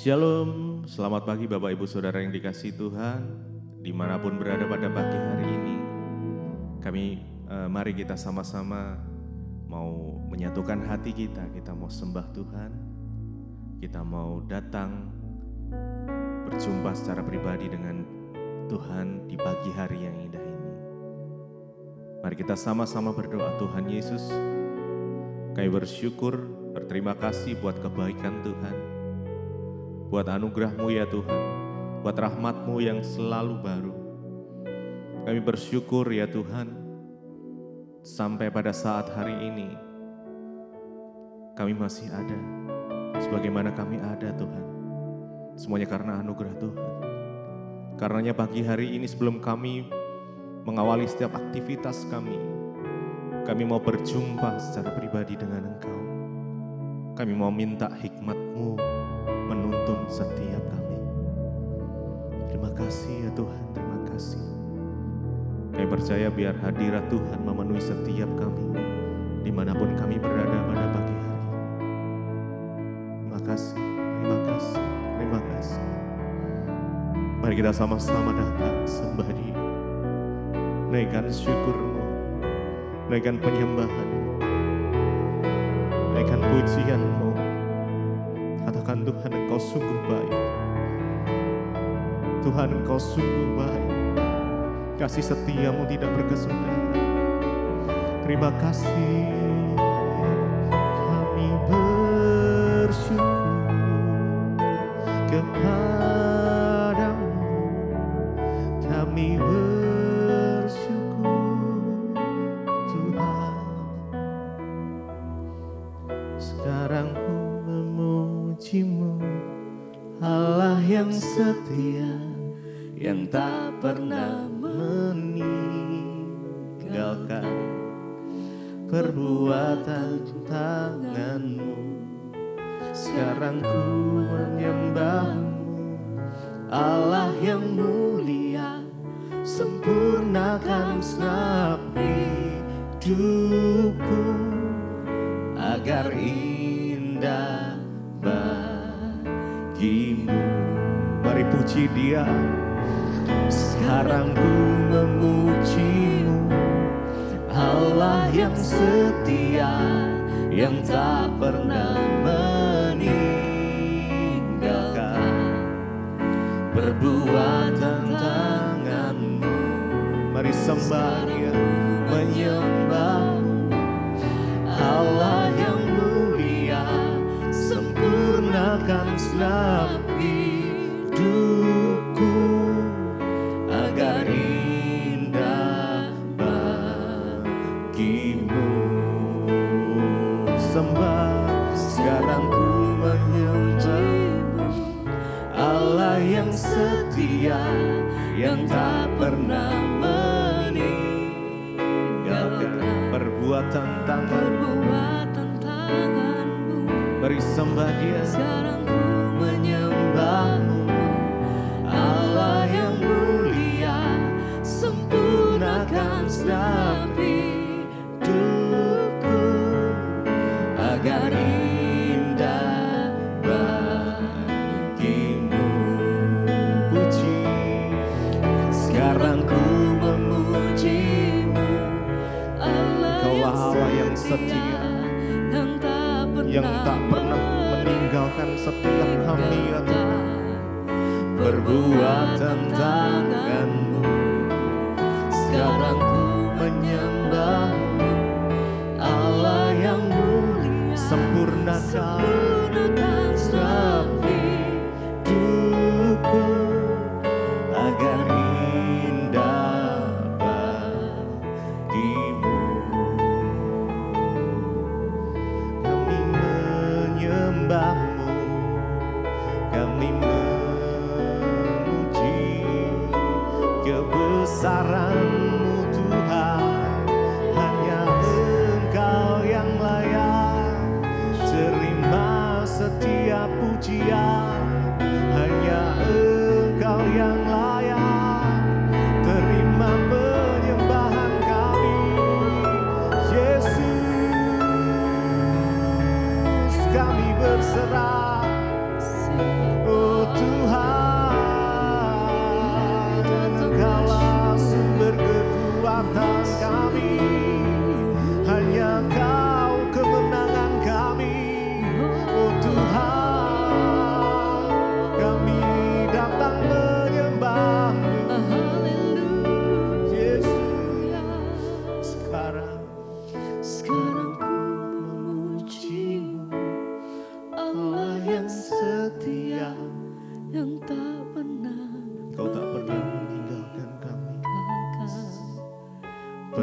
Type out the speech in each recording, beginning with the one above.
Shalom, selamat pagi Bapak Ibu Saudara yang dikasihi Tuhan, dimanapun berada pada pagi hari ini. Mari kita sama-sama mau menyatukan hati kita mau sembah Tuhan, kita mau datang berjumpa secara pribadi dengan Tuhan di pagi hari yang indah ini. Mari kita sama-sama berdoa. Tuhan Yesus, kami bersyukur, berterima kasih buat kebaikan Tuhan, buat anugerah-Mu ya Tuhan, buat rahmat-Mu yang selalu baru. Kami bersyukur ya Tuhan, sampai pada saat hari ini, kami masih ada, sebagaimana kami ada Tuhan. Semuanya karena anugerah Tuhan. Karenanya pagi hari ini sebelum kami mengawali setiap aktivitas kami mau berjumpa secara pribadi dengan Engkau. Kami mau minta hikmat-Mu menuntun setiap kami. Terima kasih ya Tuhan, terima kasih. Kami percaya biar hadirat Tuhan memenuhi setiap kami, dimanapun kami berada pada pagi hari. Terima kasih, terima kasih, terima kasih. Mari kita sama-sama datang sembah Dia. Naikkan syukur-Mu, naikkan penyembahan-Mu, naikkan pujian-Mu. Katakan Tuhan, Engkau sungguh baik. Tuhan, Engkau sungguh baik. Kasih setia-Mu tidak berkesudahan. Terima kasih. Kami bersyukur kepadamu. Kami bersyukur Tuhan. Sekarang memuji-Mu, Allah yang setia, yang tak pernah meninggalkan perbuatan tangan-Mu. Sekarang ku menyembah-Mu, Allah yang mulia, sempurnakan segenap hidupku agar indah bagimu. Mari puji Dia. Sekarang ku memuji-Mu, Allah yang setia, yang tak pernah meninggalkan perbuatan tangan-Mu. Mari sembah Dia, menyembah-Mu, Allah yang mulia, sempurnakan segenap hidupku agar indah bagimu. Sembah, sekarang ku menyembah-Mu, Allah yang setia, yang tak pernah meninggalkan perbuatan tangan-Mu. Beri sembah Dia. Sekarang ku menyembah-Mu, Allah yang mulia, sempurnakan segenap hidupku agar indah bagimu. Puji, sekarang ku memuji-Mu, Engkaulah Allah yang setia, yang tak pernah meninggalkan setiap kami ya Tuhan. Perbuatan tangan-Mu, sekarang ku menyembah-Mu, Allah yang mulia, sempurnakan segenap hidupku agar indah bagimu. Kami menyembah-Mu, kami kebesaran-Mu Tuhan, hanya Engkau yang layak terima setiap pujian. Hanya Engkau yang layak terima penyembahan kami. Yesus, kami berserah. Oh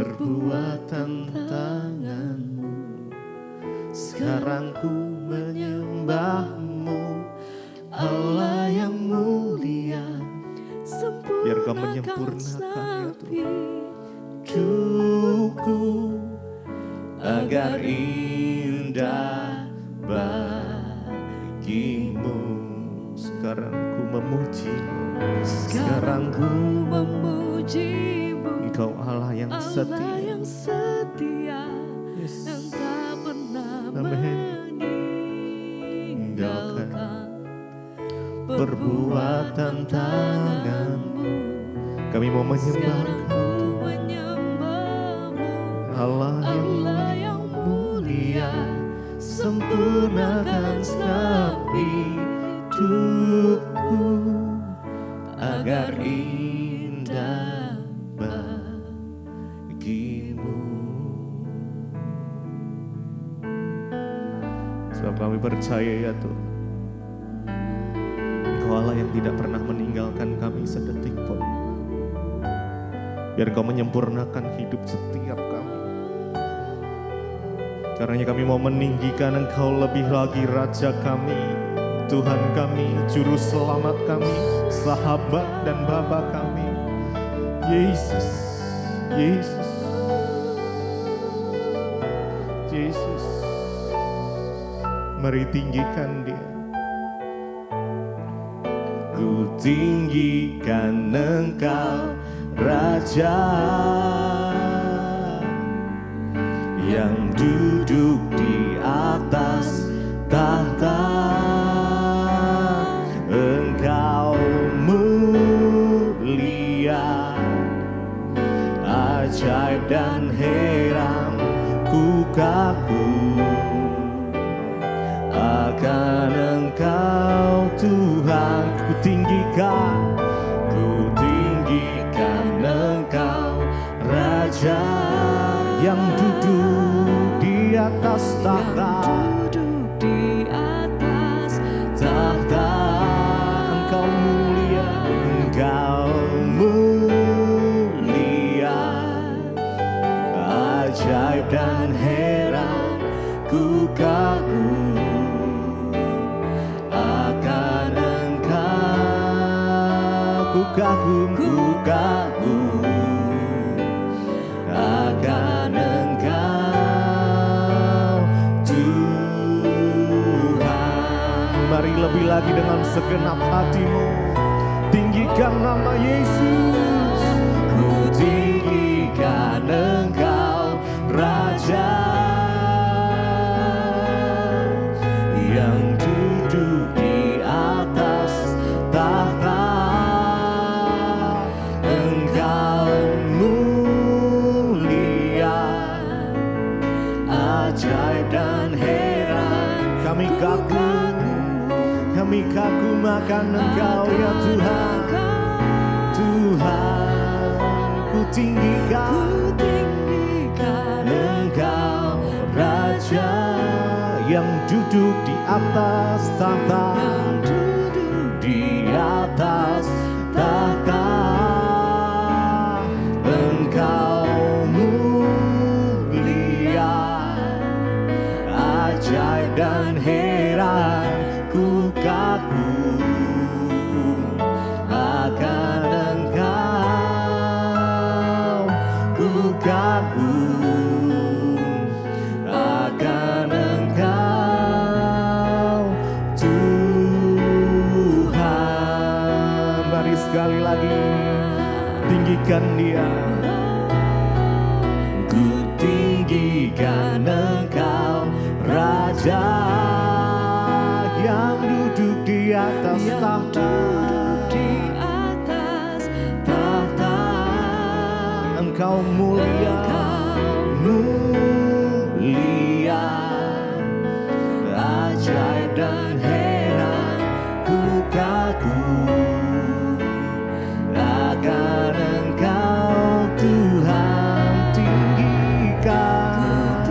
perbuatan tangan-Mu. Sekarang ku menyembah-Mu, Allah yang mulia. Biar Kau menyempurnakan hidupku agar indah bagi-Mu. Sekarang ku memuji-Mu, sekarang ku memuji-Mu. Engkau Allah yang setia, yes, yang tak pernah meninggalkan perbuatan tangan-Mu. Kami mau menyembah-Mu, Allah yang mulia. Sempurnakan setiap hidupku agar indah bagi-Mu. Sebab kami percaya ya Tuhan, Engkau Allah yang tidak pernah meninggalkan kami sedetik pun. Biar Kau menyempurnakan hidup setiap kami. Karena kami mau meninggikan Engkau lebih lagi, Raja kami, Tuhan kami, Juru Selamat kami, Sahabat dan Bapa kami, Yesus, Yesus, Yesus. Mari tinggikan Dia. Ku tinggikan Engkau, Raja yang duduk di atas tahta. Engkau mulia, ajaib dan heran, ku kagum akan Engkau Tuhan. Ku tinggikan Engkau, Raja yang duduk di atas tahta. Engkau mulia, ajaib dan heran, ku kagum akan Engkau. Ku kagum akan Engkau Tuhan. Mari lebih lagi dengan segenap hatimu, tinggikan nama Yesus. Ku tinggikan Engkau, Raja yang duduk di atas tahta. Engkau mulia, ajaib dan heran, kami kagum akan Engkau ya Tuhan. Tuhan, ku tinggikan Engkau, Raja yang duduk di atas tahta. Di atas tahta, Engkau mulia, ajaib dan heran, ku kagum akan Engkau. Ku kagum akan Engkau Tuhan. Mari sekali lagi tinggikan Dia. Ku tinggikan Engkau, Raja yang duduk di atas tahta. Engkau mulia, ajaib dan heran, ku kagum akan Engkau Tuhan. Tinggikan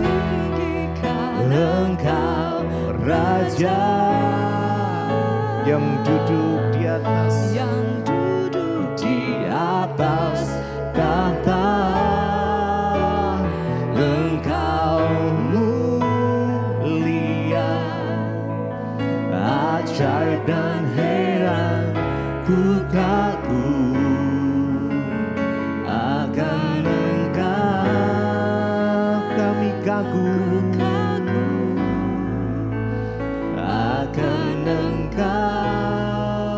Engkau, Raja yang duduk di atas tahta. kagum akan Engkau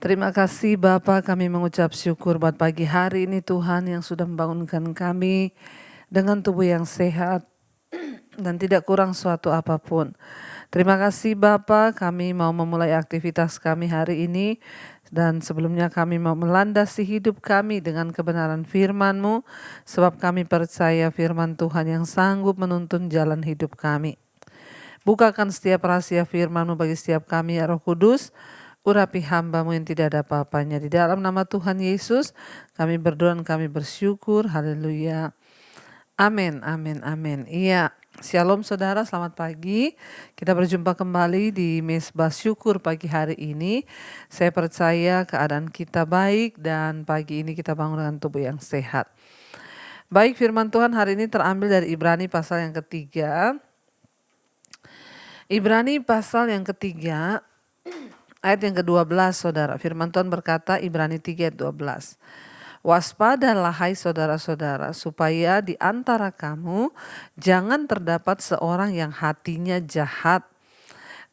Terima kasih Bapa, kami mengucap syukur buat pagi hari ini Tuhan yang sudah membangunkan kami dengan tubuh yang sehat dan tidak kurang suatu apapun. Terima kasih Bapa, kami mau memulai aktivitas kami hari ini dan sebelumnya kami mau melandasi hidup kami dengan kebenaran firman-Mu sebab kami percaya firman Tuhan yang sanggup menuntun jalan hidup kami. Bukakan setiap rahasia firman-Mu bagi setiap kami ya Roh Kudus. Urapi hamba-Mu yang tidak ada apa-apanya. Di dalam nama Tuhan Yesus kami berdoa dan kami bersyukur. Haleluya. Amin, amin, amin. Iya, shalom saudara, selamat pagi. Kita berjumpa kembali di Mesbah Syukur pagi hari ini. Saya percaya keadaan kita baik dan pagi ini kita bangun dengan tubuh yang sehat. Baik, firman Tuhan hari ini terambil dari Ibrani pasal yang ketiga. Ibrani pasal yang ketiga. Ayat yang ke-12 saudara, firman Tuhan berkata Ibrani 3 ayat 12. Waspadalah hai saudara-saudara supaya di antara kamu jangan terdapat seorang yang hatinya jahat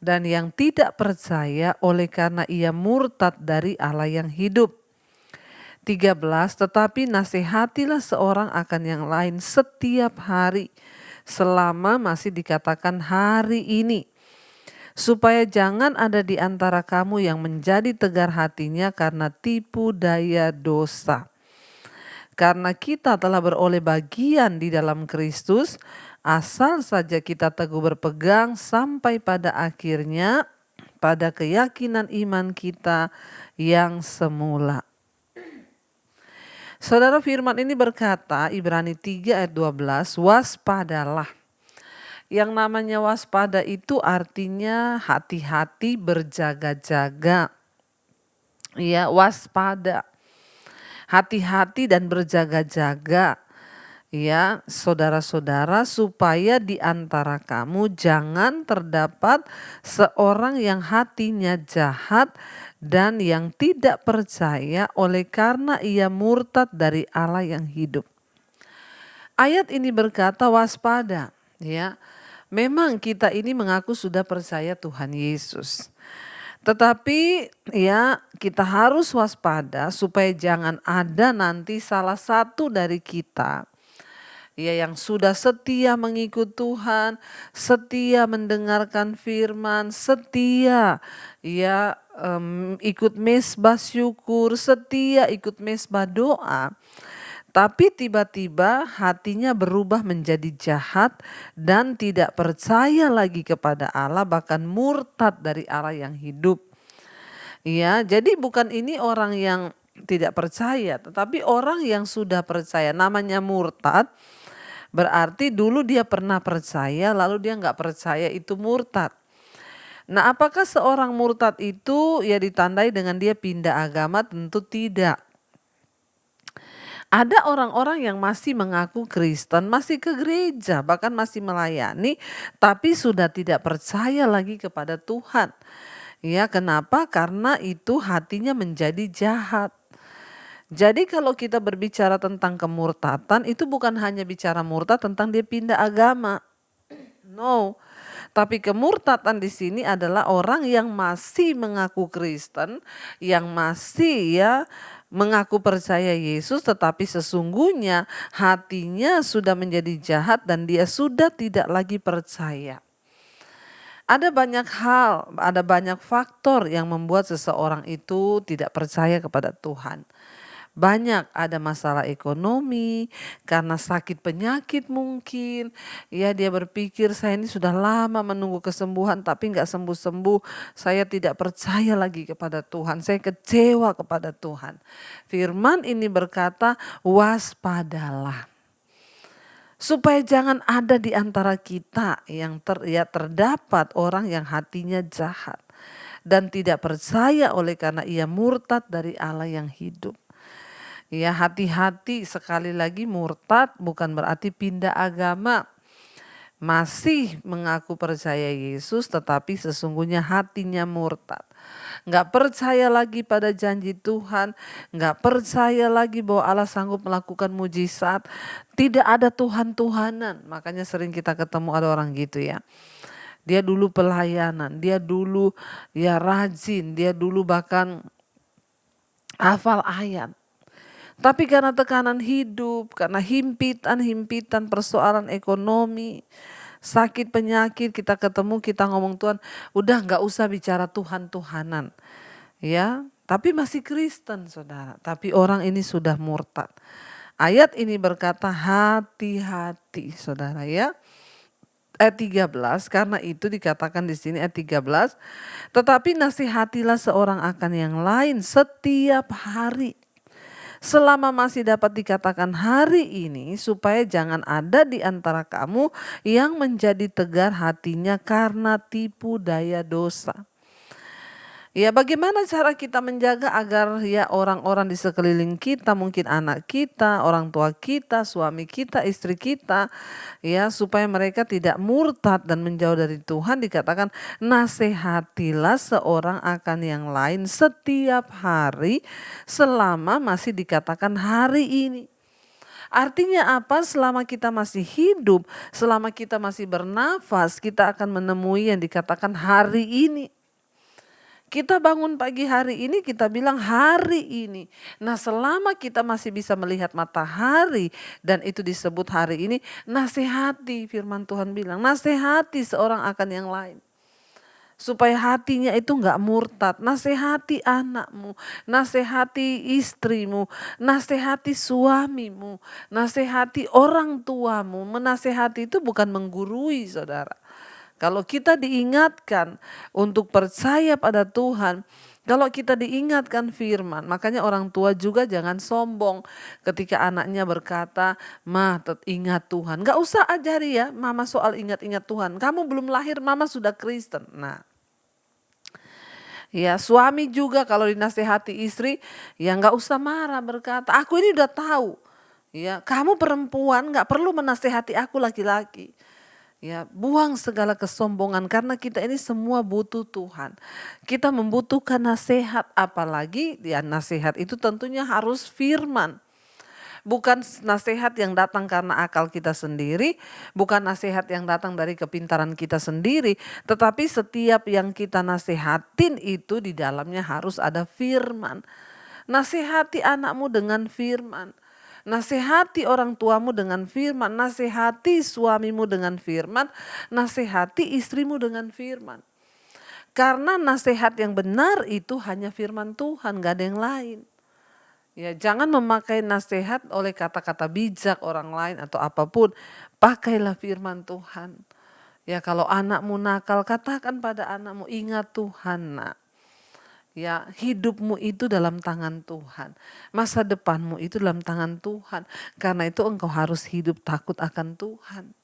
dan yang tidak percaya oleh karena ia murtad dari Allah yang hidup. 13. Tetapi nasihatilah seorang akan yang lain setiap hari selama masih dikatakan hari ini, supaya jangan ada di antara kamu yang menjadi tegar hatinya karena tipu daya dosa. Karena kita telah beroleh bagian di dalam Kristus, asal saja kita teguh berpegang sampai pada akhirnya pada keyakinan iman kita yang semula. Saudara, firman ini berkata, Ibrani 3 ayat 12, waspadalah. Yang namanya waspada itu artinya hati-hati, berjaga-jaga. Ya, waspada. Hati-hati dan berjaga-jaga. Ya, saudara-saudara, supaya di antara kamu jangan terdapat seorang yang hatinya jahat dan yang tidak percaya oleh karena ia murtad dari Allah yang hidup. Ayat ini berkata waspada, ya. Memang kita ini mengaku sudah percaya Tuhan Yesus. Tetapi ya kita harus waspada supaya jangan ada nanti salah satu dari kita ya yang sudah setia mengikut Tuhan, setia mendengarkan firman, setia ya ikut mesbah syukur, setia ikut mesbah doa. Tapi tiba-tiba hatinya berubah menjadi jahat dan tidak percaya lagi kepada Allah, bahkan murtad dari Allah yang hidup. Ya, jadi bukan ini orang yang tidak percaya, tetapi orang yang sudah percaya. Namanya murtad, berarti dulu dia pernah percaya, lalu dia nggak percaya, itu murtad. Nah, apakah seorang murtad itu ya ditandai dengan dia pindah agama? Tentu tidak. Ada orang-orang yang masih mengaku Kristen, masih ke gereja, bahkan masih melayani, tapi sudah tidak percaya lagi kepada Tuhan. Ya, kenapa? Karena itu hatinya menjadi jahat. Jadi kalau kita berbicara tentang kemurtatan, itu bukan hanya bicara murtad tentang dia pindah agama. No. Tapi kemurtatan di sini adalah orang yang masih mengaku Kristen, yang masih ya mengaku percaya Yesus, tetapi sesungguhnya hatinya sudah menjadi jahat dan dia sudah tidak lagi percaya. Ada banyak hal, ada banyak faktor yang membuat seseorang itu tidak percaya kepada Tuhan. Banyak, ada masalah ekonomi, karena sakit penyakit mungkin. Ya, dia berpikir saya ini sudah lama menunggu kesembuhan tapi nggak sembuh-sembuh. Saya tidak percaya lagi kepada Tuhan, saya kecewa kepada Tuhan. Firman ini berkata waspadalah. Supaya jangan ada di antara kita yang terdapat orang yang hatinya jahat dan tidak percaya oleh karena ia murtad dari Allah yang hidup. Ya, hati-hati, sekali lagi murtad bukan berarti pindah agama. masih mengaku percaya Yesus tetapi sesungguhnya hatinya murtad. Nggak percaya lagi pada janji Tuhan, nggak percaya lagi bahwa Allah sanggup melakukan mujizat, tidak ada Tuhan-Tuhanan. Makanya sering kita ketemu ada orang gitu ya. Dia dulu pelayanan, dia dulu ya rajin, dia dulu bahkan hafal ayat. Tapi karena tekanan hidup, karena himpitan persoalan ekonomi, sakit penyakit, kita ketemu, kita ngomong Tuhan, udah nggak usah bicara Tuhan-Tuhanan. Ya, tapi masih Kristen saudara, tapi orang ini sudah murtad. Ayat ini berkata hati-hati saudara ya. Ayat 13, karena itu dikatakan di sini ayat 13, tetapi nasihatilah seorang akan yang lain setiap hari. Selama masih dapat dikatakan hari ini, supaya jangan ada di antara kamu yang menjadi tegar hatinya karena tipu daya dosa. Ya, bagaimana cara kita menjaga agar ya orang-orang di sekeliling kita, mungkin anak kita, orang tua kita, suami kita, istri kita, ya supaya mereka tidak murtad dan menjauh dari Tuhan. Dikatakan nasihatilah seorang akan yang lain setiap hari selama masih dikatakan hari ini. Artinya apa? Selama kita masih hidup, selama kita masih bernafas, kita akan menemui yang dikatakan hari ini. Kita bangun pagi hari ini, kita bilang hari ini. Nah, selama kita masih bisa melihat matahari dan itu disebut hari ini, nasihati, firman Tuhan bilang, nasihati seorang akan yang lain. Supaya hatinya itu enggak murtad, nasihati anakmu, nasihati istrimu, nasihati suamimu, nasihati orang tuamu. Menasihati itu bukan menggurui saudara. Kalau kita diingatkan untuk percaya pada Tuhan, kalau kita diingatkan firman, makanya orang tua juga jangan sombong ketika anaknya berkata, "Ma, ingat Tuhan." Gak usah ajari ya mama soal ingat-ingat Tuhan. Kamu belum lahir, mama sudah Kristen. Nah, ya suami juga kalau dinasehati istri, ya gak usah marah berkata, "Aku ini udah tahu." Ya, kamu perempuan gak perlu menasehati aku laki-laki. Ya, buang segala kesombongan karena kita ini semua butuh Tuhan. Kita membutuhkan nasihat, apalagi ya nasihat itu tentunya harus firman. Bukan nasihat yang datang karena akal kita sendiri, bukan nasihat yang datang dari kepintaran kita sendiri, tetapi setiap yang kita nasihatin itu di dalamnya harus ada firman. Nasihati anakmu dengan firman. Nasihati orang tuamu dengan firman, nasihati suamimu dengan firman, nasihati istrimu dengan firman. Karena nasihat yang benar itu hanya firman Tuhan, gak ada yang lain. Ya, jangan memakai nasihat oleh kata-kata bijak orang lain atau apapun. Pakailah firman Tuhan. Ya, kalau anakmu nakal, katakan pada anakmu, ingat Tuhan nak. Ya, hidupmu itu dalam tangan Tuhan. Masa depanmu itu dalam tangan Tuhan. Karena itu engkau harus hidup takut akan Tuhan.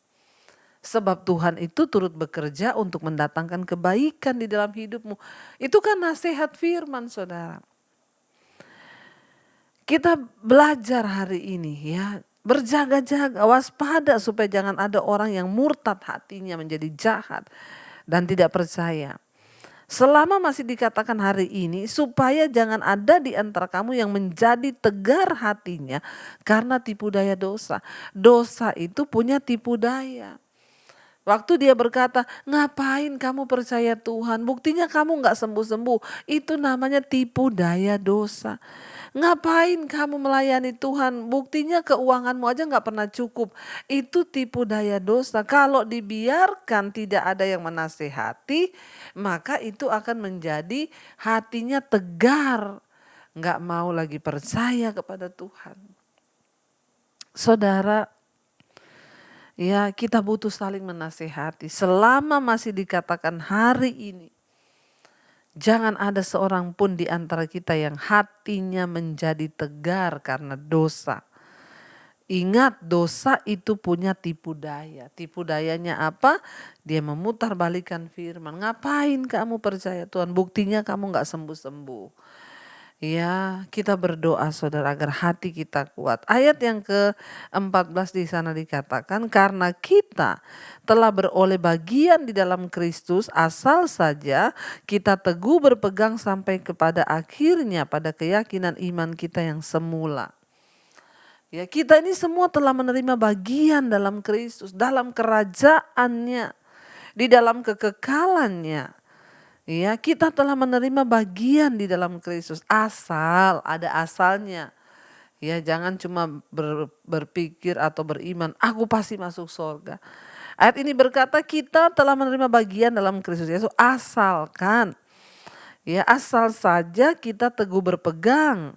Sebab Tuhan itu turut bekerja untuk mendatangkan kebaikan di dalam hidupmu. Itu kan nasihat firman saudara. Kita belajar hari ini ya. Berjaga-jaga, waspada supaya jangan ada orang yang murtad hatinya menjadi jahat dan tidak percaya. Selama masih dikatakan hari ini, supaya jangan ada di antara kamu yang menjadi tegar hatinya karena tipu daya dosa. Dosa itu punya tipu daya. Waktu dia berkata, ngapain kamu percaya Tuhan? Buktinya kamu gak sembuh-sembuh. Itu namanya tipu daya dosa. Ngapain kamu melayani Tuhan? Buktinya keuanganmu aja gak pernah cukup. Itu tipu daya dosa. Kalau dibiarkan tidak ada yang menasehati, maka itu akan menjadi hatinya tegar. Gak mau lagi percaya kepada Tuhan. Saudara, ya kita butuh saling menasehati. Selama masih dikatakan hari ini, jangan ada seorang pun di antara kita yang hatinya menjadi tegar karena dosa. Ingat, dosa itu punya tipu daya. Tipu dayanya apa? Dia memutarbalikkan firman. Ngapain kamu percaya Tuhan? Buktinya kamu gak sembuh-sembuh. Ya, kita berdoa saudara agar hati kita kuat. Ayat yang ke-14 di sana dikatakan, karena kita telah beroleh bagian di dalam Kristus, asal saja kita teguh berpegang sampai kepada akhirnya pada keyakinan iman kita yang semula. Ya, kita ini semua telah menerima bagian dalam Kristus, dalam kerajaannya, di dalam kekekalannya. Ya, kita telah menerima bagian di dalam Kristus, asal ada asalnya. Ya, jangan cuma berpikir atau beriman, aku pasti masuk surga. Ayat ini berkata kita telah menerima bagian dalam Kristus Yesus, asalkan ya, asal saja kita teguh berpegang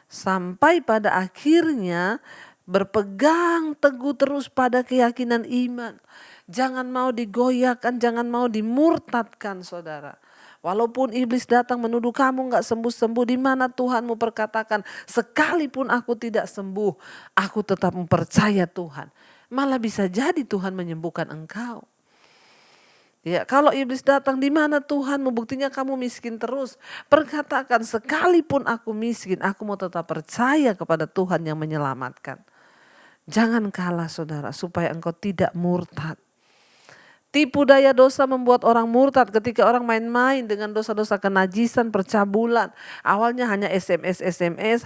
sampai pada akhirnya berpegang teguh terus pada keyakinan iman. Jangan mau digoyahkan, jangan mau dimurtadkan saudara. Walaupun iblis datang menuduh kamu gak sembuh-sembuh, di mana Tuhanmu perkatakan, sekalipun aku tidak sembuh, aku tetap mempercaya Tuhan. Malah bisa jadi Tuhan menyembuhkan engkau. Ya, kalau iblis datang, di mana Tuhanmu, buktinya kamu miskin terus. Perkatakan, sekalipun aku miskin, aku mau tetap percaya kepada Tuhan yang menyelamatkan. Jangan kalah saudara, supaya engkau tidak murtad. Tipu daya dosa membuat orang murtad ketika orang main-main dengan dosa-dosa kenajisan, percabulan. Awalnya hanya SMS,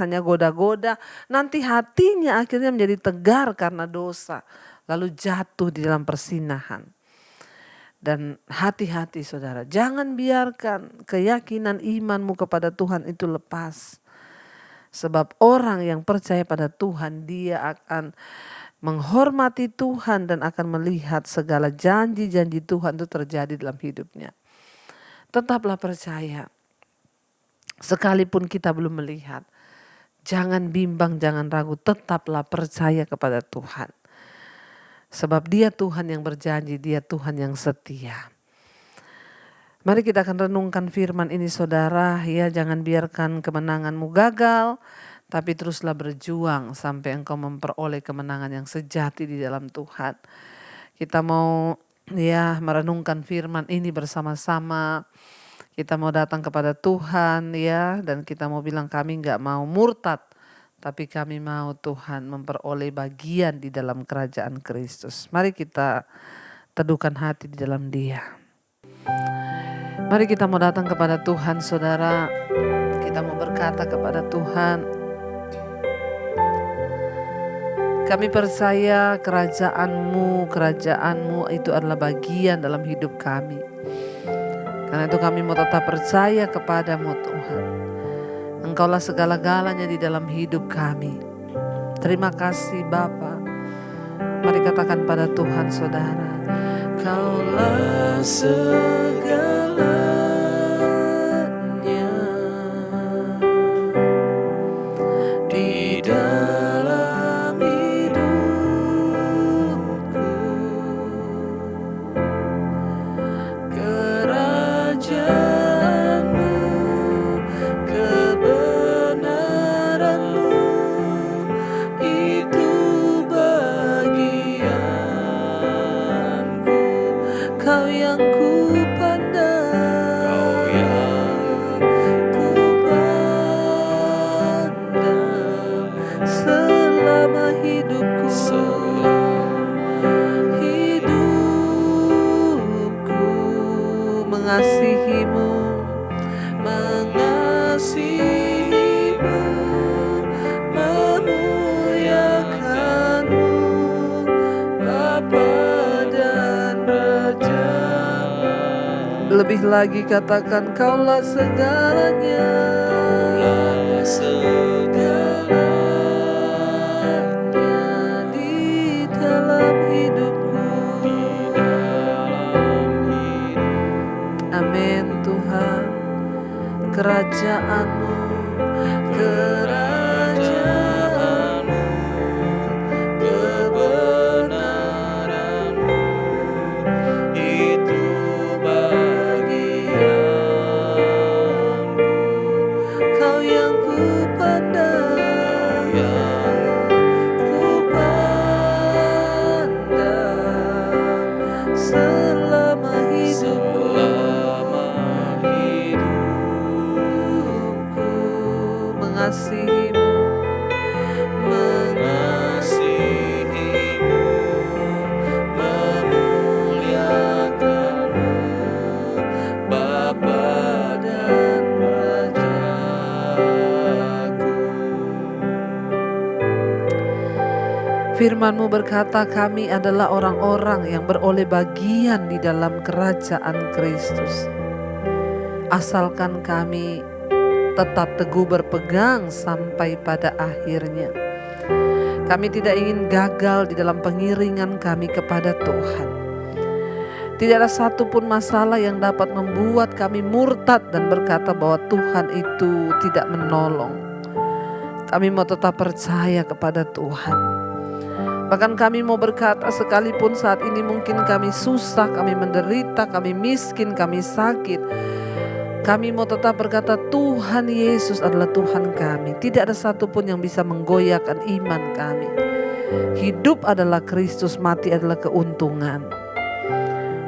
hanya goda-goda. Nanti hatinya akhirnya menjadi tegar karena dosa. Lalu jatuh di dalam persinahan. Dan hati-hati saudara, jangan biarkan keyakinan imanmu kepada Tuhan itu lepas. Sebab orang yang percaya pada Tuhan, dia akan menghormati Tuhan dan akan melihat segala janji-janji Tuhan itu terjadi dalam hidupnya. Tetaplah percaya. Sekalipun kita belum melihat, jangan bimbang, jangan ragu, tetaplah percaya kepada Tuhan. Sebab dia Tuhan yang berjanji, dia Tuhan yang setia. Mari kita akan renungkan firman ini saudara, ya, jangan biarkan kemenanganmu gagal. Tapi teruslah berjuang sampai engkau memperoleh kemenangan yang sejati di dalam Tuhan. Kita mau ya merenungkan firman ini bersama-sama. Kita mau datang kepada Tuhan ya, dan kita mau bilang kami gak mau murtad. Tapi kami mau Tuhan memperoleh bagian di dalam kerajaan Kristus. Mari kita teduhkan hati di dalam Dia. Mari kita mau datang kepada Tuhan saudara. Kita mau berkata kepada Tuhan, kami percaya kerajaanmu itu adalah bagian dalam hidup kami. Karena itu kami mau tetap percaya kepadamu Tuhan. Engkaulah segala-galanya di dalam hidup kami. Terima kasih Bapa. Mari katakan pada Tuhan saudara, Kaulah segalanya di dalam hidupku. Kerajaanmu, kebenaranmu, itu bagianku. Kau yang ku pandang, selama hidupku, mengasihimu, memuliakanmu, Bapa dan Raja. Lebih lagi katakan, Kaulah segalanya, di dalam hidupku. Amin Tuhan. Kerajaanmu, kebenaranmu, itu bagianku. Kau yang ku pandang, selama hidupku. Firman-Mu berkata kami adalah orang-orang yang beroleh bagian di dalam kerajaan Kristus. Asalkan kami tetap teguh berpegang sampai pada akhirnya. Kami tidak ingin gagal di dalam pengiringan kami kepada Tuhan. Tidak ada satupun masalah yang dapat membuat kami murtad dan berkata bahwa Tuhan itu tidak menolong. Kami mau tetap percaya kepada Tuhan. Bahkan kami mau berkata sekalipun saat ini mungkin kami susah, kami menderita, kami miskin, kami sakit. Kami mau tetap berkata Tuhan Yesus adalah Tuhan kami. Tidak ada satupun yang bisa menggoyahkan iman kami. Hidup adalah Kristus, mati adalah keuntungan.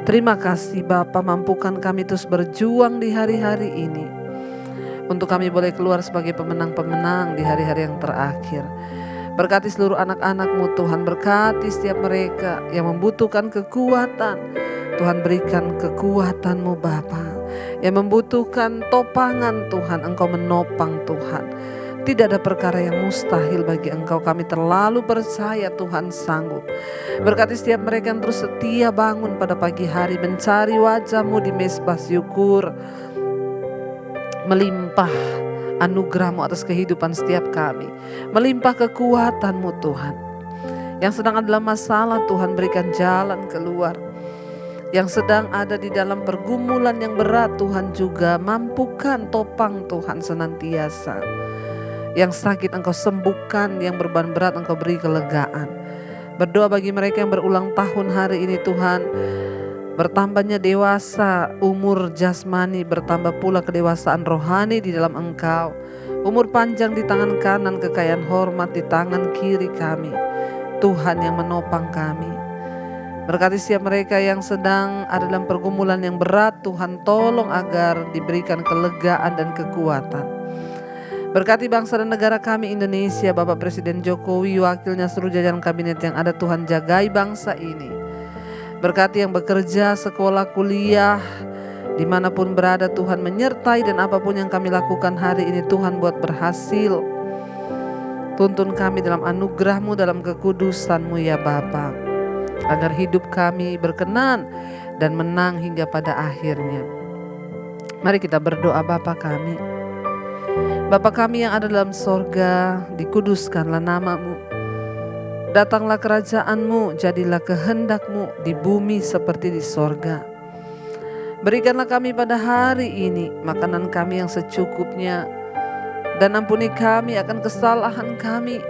Terima kasih Bapa, mampukan kami terus berjuang di hari-hari ini. Untuk kami boleh keluar sebagai pemenang-pemenang di hari-hari yang terakhir. Berkati seluruh anak-anak-Mu Tuhan, berkati setiap mereka yang membutuhkan kekuatan. Tuhan berikan kekuatan-Mu Bapa. Yang membutuhkan topangan Tuhan, Engkau menopang Tuhan. Tidak ada perkara yang mustahil bagi Engkau. Kami terlalu percaya Tuhan sanggup. Berkati setiap mereka yang terus setia bangun pada pagi hari, mencari wajah-Mu di mezbah syukur. Melimpah anugerah-Mu atas kehidupan setiap kami. Melimpah kekuatan-Mu Tuhan. Yang sedang adalah masalah Tuhan berikan jalan keluar. Yang sedang ada di dalam pergumulan yang berat Tuhan juga mampukan topang Tuhan senantiasa. Yang sakit Engkau sembuhkan, yang beban berat Engkau beri kelegaan. Berdoa bagi mereka yang berulang tahun hari ini Tuhan. Bertambahnya dewasa umur jasmani, bertambah pula kedewasaan rohani di dalam Engkau. Umur panjang di tangan kanan, kekayaan hormat di tangan kiri kami. Tuhan yang menopang kami. Berkati setiap mereka yang sedang ada dalam pergumulan yang berat, Tuhan tolong agar diberikan kelegaan dan kekuatan. Berkati bangsa dan negara kami Indonesia, Bapak Presiden Jokowi, wakilnya seluruh jajaran kabinet yang ada, Tuhan jagai bangsa ini. Berkati yang bekerja, sekolah, kuliah, dimanapun berada Tuhan menyertai, dan apapun yang kami lakukan hari ini Tuhan buat berhasil. Tuntun kami dalam anugerah-Mu, dalam kekudusan-Mu ya Bapa. Agar hidup kami berkenan dan menang hingga pada akhirnya. Mari kita berdoa. Bapa kami, Bapa kami yang ada dalam sorga, dikuduskanlah nama-Mu. Datanglah kerajaan-Mu, jadilah kehendak-Mu di bumi seperti di sorga. Berikanlah kami pada hari ini makanan kami yang secukupnya, dan ampuni kami akan kesalahan kami,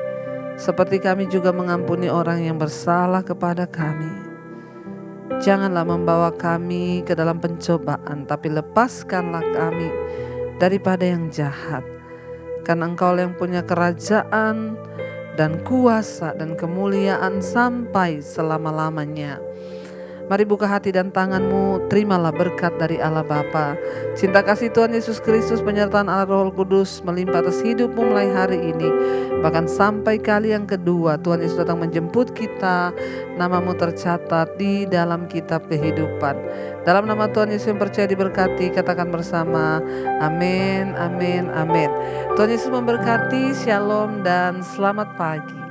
seperti kami juga mengampuni orang yang bersalah kepada kami. Janganlah membawa kami ke dalam pencobaan, tapi lepaskanlah kami daripada yang jahat. Karena Engkau yang punya kerajaan dan kuasa dan kemuliaan sampai selama-lamanya. Mari buka hati dan tangan-Mu, terimalah berkat dari Allah Bapa. Cinta kasih Tuhan Yesus Kristus, penyertaan Allah Roh Kudus melimpah atas hidup-Mu mulai hari ini. Bahkan sampai kali yang kedua Tuhan Yesus datang menjemput kita, nama-Mu tercatat di dalam kitab kehidupan. Dalam nama Tuhan Yesus yang percaya diberkati, katakan bersama, amin, amin, amin. Tuhan Yesus memberkati, shalom dan selamat pagi.